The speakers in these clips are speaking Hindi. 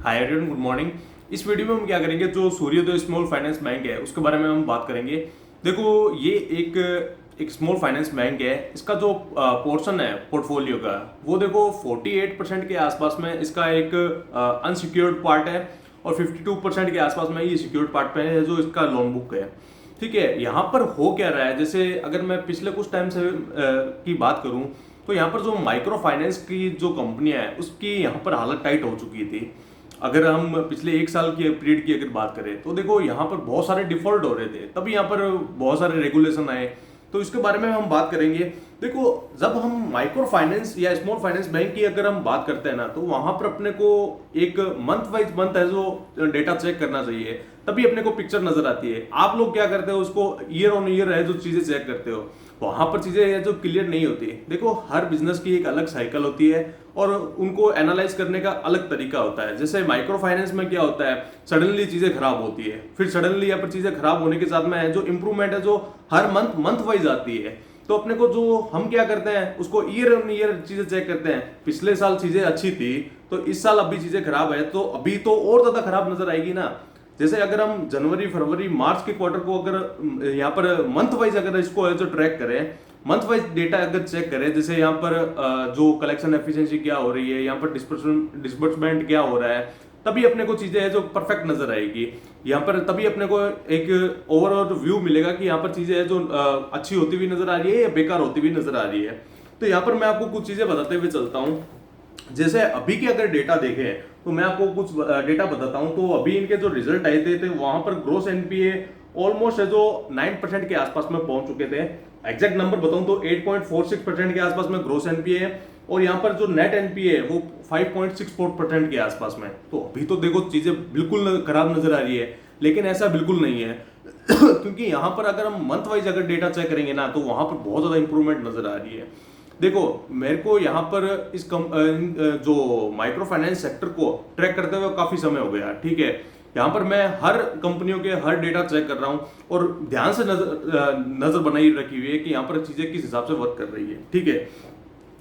Hi everyone, good morning. इस वीडियो में हम क्या करेंगे, जो सूर्योदय स्मॉल फाइनेंस बैंक है उसके बारे में हम बात करेंगे। देखो, ये एक स्मॉल फाइनेंस बैंक है। इसका जो पोर्शन है पोर्टफोलियो का, वो देखो 48% के आसपास में इसका एक अनसिक्योर्ड पार्ट है और 52% के आसपास में ये सिक्योर्ड पार्ट पे है जो इसका लोन बुक है। ठीक है, यहाँ पर हो क्या रहा है, जैसे अगर मैं पिछले कुछ टाइम से की बात करूँ तो यहाँ पर जो माइक्रो फाइनेंस की जो कंपनियां है उसकी यहाँ पर हालत टाइट हो चुकी थी। अगर हम पिछले एक साल की पीरियड की अगर बात करें तो देखो यहाँ पर बहुत सारे डिफॉल्ट हो रहे थे, तभी यहाँ पर बहुत सारे रेगुलेशन आए। तो इसके बारे में हम बात करेंगे। देखो, जब हम माइक्रो फाइनेंस या स्मॉल फाइनेंस बैंक की अगर हम बात करते हैं ना, तो वहां पर अपने को एक मंथ वाइज मंथ है जो डेटा चेक करना चाहिए, तभी अपने को पिक्चर नजर आती है। आप लोग क्या करते हो, उसको ईयर ऑन ईयर है जो चीजें चेक करते हो, वहां पर चीजें है जो क्लियर नहीं होती। देखो, हर बिजनेस की एक अलग साइकिल होती है और उनको एनालाइज करने का अलग तरीका होता है। जैसे माइक्रो फाइनेंस में क्या होता है, सडनली चीजें खराब होती है, फिर सडनली यहाँ पर चीजें खराब होने के साथ में जो इंप्रूवमेंट है जो हर मंथ वाइज आती है। तो अपने को जो हम क्या करते हैं, उसको ईयर ऑन ईयर चीजें चेक करते हैं। पिछले साल चीजें अच्छी थी तो इस साल अभी चीजें खराब है, तो अभी तो और ज्यादा खराब नजर आएगी ना। जैसे अगर हम जनवरी फरवरी मार्च के क्वार्टर को अगर यहाँ पर मंथ वाइज अगर इसको जो ट्रैक करें, मंथ वाइज डेटा अगर चेक करें, जैसे यहाँ पर जो कलेक्शन एफिशिएंसी क्या हो रही है, यहाँ पर डिस्बर्समेंट क्या हो रहा है, तभी अपने को चीजें है जो परफेक्ट नजर आएगी। यहाँ पर तभी अपने को एक ओवरऑल व्यू मिलेगा कि यहाँ पर चीजें है जो अच्छी होती हुई नजर आ रही है या बेकार होती हुई नजर आ रही है। तो यहाँ पर मैं आपको कुछ चीजें बताते हुए चलता हूँ। जैसे अभी के अगर डेटा देखें तो मैं आपको कुछ डेटा बताता हूं। तो अभी इनके जो रिजल्ट आए थे वहां पर ग्रोस एनपीए ऑलमोस्ट है जो 9% के आसपास में पहुंच चुके थे। एग्जैक्ट नंबर बताऊं तो 8.46% के आसपास में ग्रोस एनपीए है और यहाँ पर जो नेट एनपीए है वो 5.64% के आसपास में। तो अभी तो देखो चीजें बिल्कुल खराब नजर आ रही है, लेकिन ऐसा बिल्कुल नहीं है क्योंकि यहाँ पर अगर हम मंथ वाइज अगर डेटा चेक करेंगे ना, तो वहां पर बहुत ज्यादा इंप्रूवमेंट नजर आ रही है। देखो, मेरे को यहाँ पर जो माइक्रो फाइनेंस सेक्टर को ट्रैक करते हुए काफी समय हो गया। ठीक है, यहाँ पर मैं हर कंपनियों के हर डेटा चेक कर रहा हूँ और ध्यान से नजर बनाई रखी हुई है कि यहाँ पर चीजें किस हिसाब से वर्क कर रही है। ठीक है,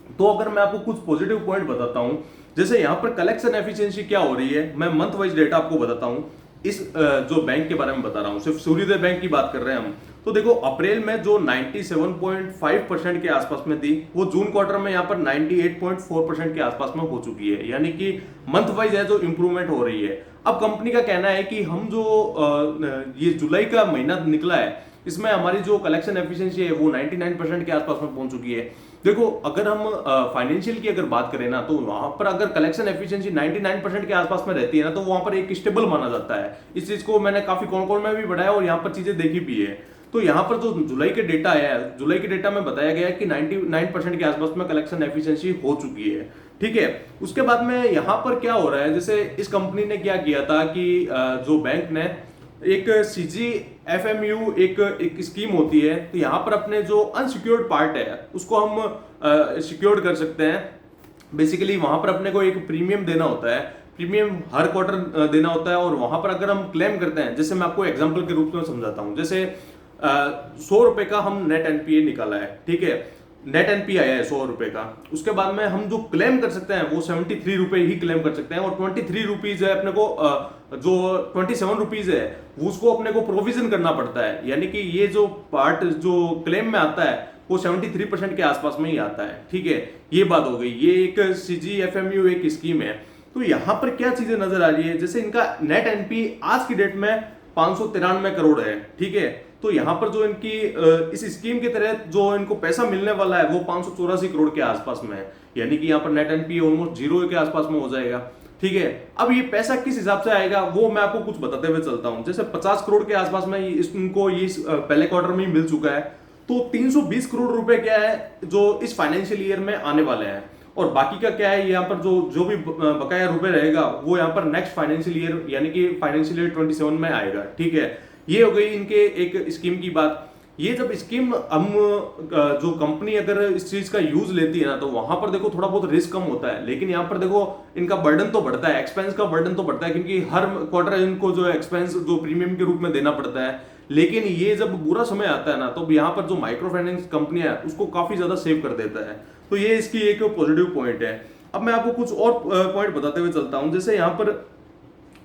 तो अगर मैं आपको कुछ पॉजिटिव पॉइंट बताता हूँ, जैसे यहाँ पर कलेक्शन एफिशिएंसी क्या हो रही है, मैं मंथ वाइज डेटा आपको बताता हूँ। इस जो बैंक के बारे में बता रहा हूँ, सिर्फ सूर्योदय बैंक की बात कर रहे हैं हम। तो देखो, अप्रैल में जो 97.5% के आसपास में थी, वो जून क्वार्टर में यहाँ पर 98.4% के आसपास में हो चुकी है, यानी कि मंथ वाइज है जो इंप्रूवमेंट हो रही है। अब कंपनी का कहना है कि हम जो ये जुलाई का महीना निकला है, इसमें हमारी जो कलेक्शन एफिशिएंसी है वो 99% के आसपास में पहुंच चुकी है। देखो, अगर हम फाइनेंशियल की अगर बात करें ना, तो वहां पर अगर कलेक्शन एफिशिएंसी 99% के आसपास में रहती है ना, तो वहां पर एक स्टेबल माना जाता है। इस चीज को मैंने काफी कॉन में भी बढ़ाया और यहाँ पर चीजें देखी भी है। तो यहाँ पर जो जुलाई के डेटा है, जुलाई के डेटा में बताया गया है कि 99% के आसपास में कलेक्शन एफिशिएंसी हो चुकी है। ठीक है, उसके बाद में यहाँ पर क्या हो रहा है, जैसे इस कंपनी ने क्या किया था कि जो बैंक ने एक सीजी एफएमयू एक स्कीम होती है, तो यहाँ पर अपने जो अनसिक्योर्ड पार्ट है उसको हम सिक्योर्ड कर सकते हैं। बेसिकली वहां पर अपने को एक प्रीमियम देना होता है, प्रीमियम हर क्वार्टर देना होता है और वहां पर अगर हम क्लेम करते हैं, जैसे मैं आपको एग्जांपल के रूप में समझाता हूं। जैसे 100 रुपए का हम नेट एनपीए निकाला है, ठीक है, नेट एनपी आया है 100 रुपए का। उसके बाद में हम जो क्लेम कर सकते हैं वो 73 रुपए ही क्लेम कर सकते हैं और 23 रुपीज है अपने को जो 27 रुपीज है उसको अपने को प्रोविजन करना पड़ता है। यानी कि ये जो पार्ट जो क्लेम में आता है वो 73% के आसपास में ही आता है। ठीक है, ये बात हो गई। ये एक सीजीएफएमयू एक स्कीम है। तो यहां पर क्या चीजें नजर आ रही है, जैसे इनका नेट एनपी आज की डेट में 593 करोड़ है। ठीक है, तो यहां पर जो इनकी इस स्कीम के तहत जो इनको पैसा मिलने वाला है वो 584 करोड़ के आसपास में है, यानी कि यहाँ पर नेट एनपी ऑलमोस्ट जीरो के आसपास में हो जाएगा। ठीक है, अब ये पैसा किस हिसाब से आएगा वो मैं आपको कुछ बताते हुए चलता हूं। जैसे 50 करोड़ के आसपास में इनको ये पहले क्वार्टर में ही मिल चुका है, तो 320 करोड़ रुपए क्या है जो इस फाइनेंशियल ईयर में आने वाले हैं, और बाकी का क्या है, यहाँ पर जो भी बकाया रुपए रहेगा वो यहाँ पर नेक्स्ट फाइनेंशियल ईयर यानी कि फाइनेंशियल ईयर 27 में आएगा। ठीक है, ये हो गई इनके एक स्कीम की बात। ये जब स्कीम हम जो कंपनी अगर इस चीज का यूज लेती है ना, तो वहां पर देखो थोड़ा बहुत रिस्क कम होता है, लेकिन यहाँ पर देखो इनका बर्डन तो बढ़ता है, एक्सपेंस का बर्डन तो बढ़ता है, क्योंकि हर क्वार्टर इनको जो एक्सपेंस जो प्रीमियम के रूप में देना पड़ता है। लेकिन ये जब बुरा समय आता है ना, तो यहाँ पर जो माइक्रो फाइनेंस कंपनी है उसको काफी ज्यादा सेव कर देता है। तो ये इसकी एक पॉजिटिव पॉइंट है। अब मैं आपको कुछ और पॉइंट बताते हुए चलता हूँ। जैसे यहाँ पर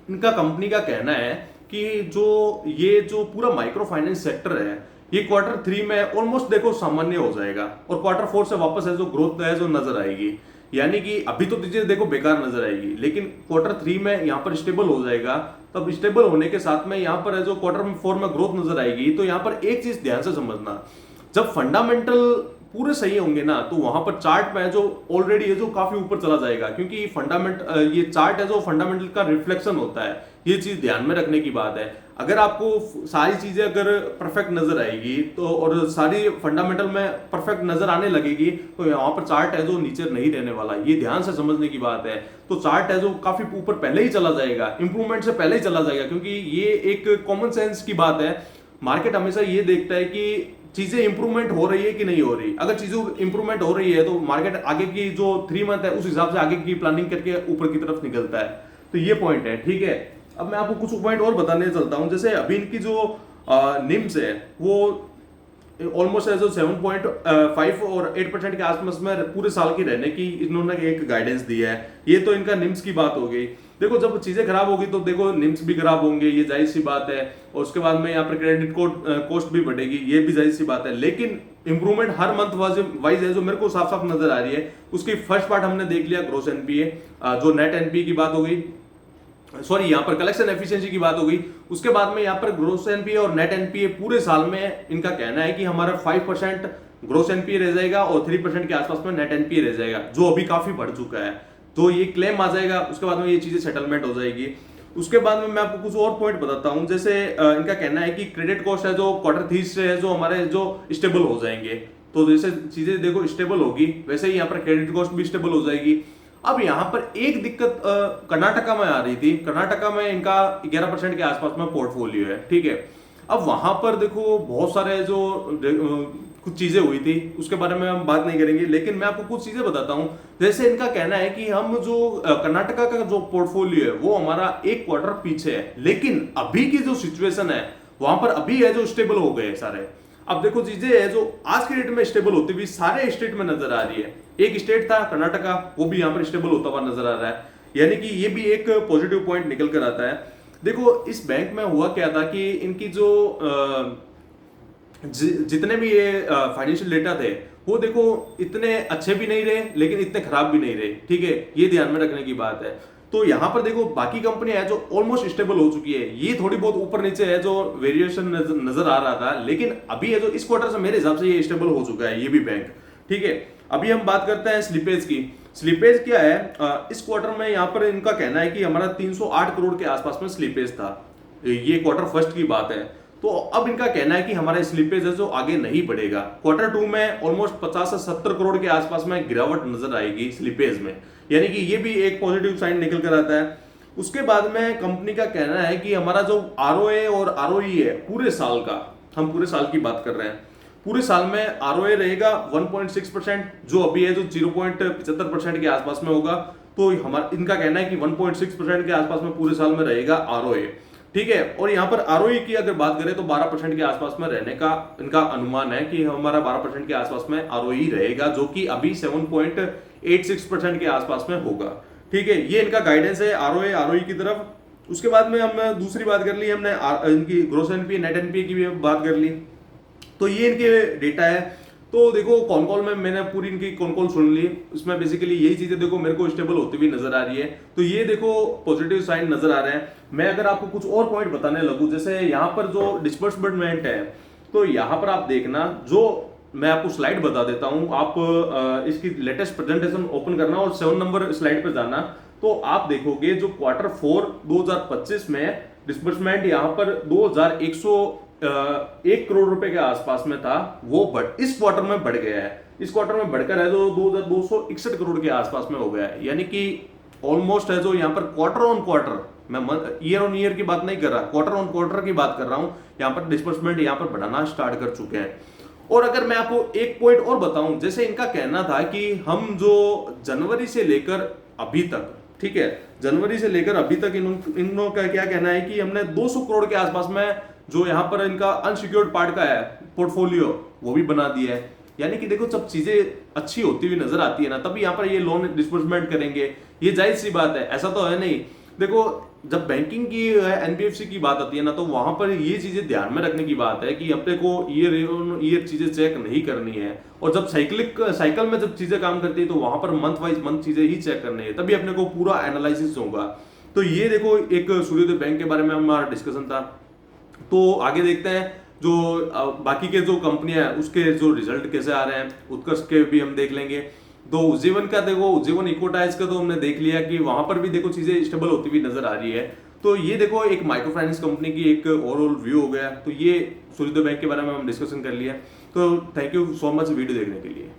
इनका कंपनी का कहना है कि जो पूरा माइक्रो फाइनेंस सेक्टर है ये Q3 में ऑलमोस्ट देखो सामान्य हो जाएगा और Q4 से वापस है जो ग्रोथ है जो नजर आएगी। यानी कि अभी तो चीजें देखो बेकार नजर आएगी, लेकिन Q3 में यहाँ पर स्टेबल हो जाएगा। तब स्टेबल होने के साथ में यहाँ पर है जो Q4 में ग्रोथ नजर आएगी। तो यहाँ पर एक चीज ध्यान से समझना, जब फंडामेंटल पूरे सही होंगे ना तो वहां पर चार्ट में जो ऑलरेडी है जो काफी ऊपर चला जाएगा, क्योंकि ये चार्ट है जो फंडामेंटल का रिफ्लेक्शन होता है। ये चीज ध्यान में रखने की बात है। अगर आपको सारी चीजें अगर परफेक्ट नजर आएगी तो और सारी फंडामेंटल में परफेक्ट नजर आने लगेगी तो वहां पर चार्ट है जो नीचे नहीं रहने वाला। ये ध्यान से समझने की बात है। तो चार्ट है जो काफी ऊपर पहले ही चला जाएगा, इंप्रूवमेंट से पहले ही चला जाएगा, क्योंकि ये एक कॉमन सेंस की बात है। मार्केट हमेशा ये देखता है कि चीजें इंप्रूवमेंट हो रही है कि नहीं हो रही। अगर चीजों इंप्रूवमेंट हो रही है तो मार्केट आगे की जो 3 मंथ है उस हिसाब से आगे की प्लानिंग करके ऊपर की तरफ निकलता है। तो ये पॉइंट है, ठीक है। अब मैं आपको कुछ पॉइंट और बताने चलता हूं। जैसे अभी इनकी जो निम्स है वो ऑलमोस्ट है जो 7.5 और 8% के आसपास में पूरे साल की रहने की इन्होंने एक गाइडेंस दी है। ये तो इनका निम्स की बात हो गई। देखो जब चीजें खराब होगी तो देखो निम्स भी खराब होंगे, ये जाहिर सी बात है। और उसके बाद में यहाँ पर क्रेडिट कॉस्ट भी बढ़ेगी, ये भी जाहिर सी बात है। लेकिन इंप्रूवमेंट हर मंथ वाइज है जो मेरे को साफ साफ नजर आ रही है। उसकी फर्स्ट पार्ट हमने देख लिया, ग्रोस एनपीए, जो नेट एनपीए की बात हो गई, सॉरी यहाँ पर कलेक्शन एफिशिएंसी की बात हो गई। उसके बाद में यहाँ पर ग्रोस एनपीए और नेट एनपीए पूरे साल में इनका कहना है कि हमारा 5% ग्रोस एनपीए रह जाएगा और 3% के आसपास में नेट एनपीए रह जाएगा, जो अभी काफी बढ़ चुका है। तो ये क्लेम आ जाएगा, उसके बाद में ये चीजें सेटलमेंट हो जाएगी। उसके बाद में मैं आपको कुछ और पॉइंट बताता हूं। जैसे इनका कहना है कि क्रेडिट कॉस्ट है जो Q3 से है जो हमारे जो स्टेबल हो जाएंगे। तो जैसे चीजें देखो स्टेबल होगी वैसे ही यहाँ पर क्रेडिट कॉस्ट भी स्टेबल हो जाएगी। अब यहाँ पर एक दिक्कत कर्नाटका में आ रही थी। कर्नाटका में इनका 11% के आसपास में पोर्टफोलियो है, ठीक है। अब वहां पर देखो बहुत सारे जो कुछ चीजें हुई थी उसके बारे में हम बात नहीं करेंगे, लेकिन मैं आपको कुछ चीजें बताता हूं। जैसे इनका कहना है कि हम जो कर्नाटका का जो पोर्टफोलियो है वो हमारा 1 क्वार्टर पीछे है, लेकिन अभी की जो सिचुएशन है वहां पर अभी है जो स्टेबल हो गए सारे। अब देखो चीजें है जो आज के डेट में स्टेबल होती हुई सारे स्टेट में नजर आ रही है। एक स्टेट था कर्नाटका, वो भी यहाँ पर स्टेबल होता हुआ नजर आ रहा है। यानी कि ये भी एक पॉजिटिव पॉइंट निकल कर आता है। देखो इस बैंक में हुआ क्या था कि इनकी जो जितने भी ये फाइनेंशियल डेटा थे वो देखो इतने अच्छे भी नहीं रहे लेकिन इतने खराब भी नहीं रहे, ठीक है। ये ध्यान में रखने की बात है। तो यहाँ पर देखो बाकी कंपनियां है जो ऑलमोस्ट स्टेबल हो चुकी है, ये थोड़ी बहुत ऊपर नीचे है जो वेरिएशन नजर आ रहा था, लेकिन अभी है जो इस क्वार्टर से मेरे हिसाब से ये स्टेबल हो चुका है ये भी बैंक, ठीक है। अभी हम बात करते हैं स्लिपेज की। स्लिपेज क्या है, इस क्वार्टर में यहाँ पर इनका कहना है कि हमारा 308 करोड़ के आसपास में स्लिपेज था। ये क्वार्टर फर्स्ट की बात है। तो अब इनका कहना है कि हमारा स्लिपेज है जो आगे नहीं बढ़ेगा। Q2 में ऑलमोस्ट 50 से 70 करोड़ के आसपास में गिरावट नजर आएगी स्लिपेज में, यानी कि ये भी एक पॉजिटिव साइन निकल कर आता है। उसके बाद में कंपनी का कहना है कि हमारा जो ROA और ROE है पूरे साल का, हम पूरे साल की बात कर रहे हैं, पूरे साल में ROA रहेगा 1.6%, जो अभी है जो 0.75% के आसपास में होगा। तो हमारा इनका कहना है कि 1.6% के आसपास में पूरे साल में रहेगा ROA, ठीक है। और यहाँ पर ROE की अगर बात करें तो 12% के आसपास में रहने का इनका अनुमान है कि हमारा 12% के आसपास में ROE रहेगा, जो कि अभी 7.86% के आसपास में होगा, ठीक है। ये इनका गाइडेंस है ROA ROE की तरफ। उसके बाद में हमने दूसरी बात कर ली, हमने इनकी ग्रोस एनपीए नेट एनपीए की भी बात कर ली। तो ये इनके डेटा है। तो देखो कॉन कॉल में मैंने पूरी इनकी कॉन कॉल सुन ली, उसमें बेसिकली यही चीजें देखो मेरे को स्टेबल होती हुई नजर आ रही है। तो ये देखो पॉजिटिव साइन नजर आ रहे हैं। मैं अगर आपको कुछ और पॉइंट बताने लगूं, जैसे यहाँ पर जो डिस्बर्समेंट है, तो यहाँ पर आप देखना, जो मैं आपको स्लाइड बता देता हूं, आप इसकी लेटेस्ट प्रेजेंटेशन ओपन करना और 7 नंबर स्लाइड पर जाना, तो आप देखोगे जो Q4 2025 में डिस्बर्समेंट यहाँ पर 2101 करोड़ रुपए के आसपास में था, वो इस क्वार्टर में बढ़ गया है। इस क्वार्टर में बढ़कर है जो 2261 करोड़ के आसपास में हो गया है। यानी कि ऑलमोस्ट है जो यहाँ पर क्वार्टर ऑन क्वार्टर, मैं ईयर ऑन ईयर की बात नहीं कर रहा, क्वार्टर ऑन क्वार्टर की बात कर रहा हूं, यहाँ पर डिस्बर्समेंट यहाँ पर बढ़ाना स्टार्ट कर चुके हैं। और अगर मैं आपको एक पॉइंट और बताऊं, जैसे इनका कहना था कि हम जो जनवरी से लेकर अभी तक, ठीक है, जनवरी से लेकर अभी तक इन्हों का क्या कहना है कि हमने 200 करोड़ के आसपास में जो यहाँ पर इनका अनसिक्योर्ड पार्ट का है पोर्टफोलियो वो भी बना दिया है। यानी कि देखो जब चीजें अच्छी होती हुई नजर आती है ना, तभी यहाँ पर ये लोन डिस्बर्समेंट करेंगे, ये जायज सी बात है, ऐसा तो है नहीं। देखो, जब बैंकिंग की एनबीएफसी की बात आती है ना, तो वहां पर ये चीजें ध्यान में रखने की बात है कि अपने को ईयर चीजें चेक नहीं करनी है। और जब साइकिल में जब चीजें काम करती है, तो वहां पर मंथ वाइज मंथ चीजें ही चेक करनी है, तभी अपने को पूरा एनालिसिस होगा। तो ये देखो, एक सूर्योदय बैंक के बारे में हमारा डिस्कशन था। तो आगे देखते हैं जो बाकी के जो कंपनियां हैं उसके जो रिजल्ट कैसे आ रहे हैं, उत्कर्ष के भी हम देख लेंगे। तो उज्जीवन का देखो, उज्जीवन इकोटाइज का तो हमने देख लिया कि वहां पर भी देखो चीजें स्टेबल होती हुई नजर आ रही है। तो ये देखो, एक माइक्रो फाइनेंस कंपनी की एक ओवरऑल व्यू हो गया। तो ये सूर्योदय बैंक के बारे में हम डिस्कशन कर लिया। तो thank you so much video देखने के लिए।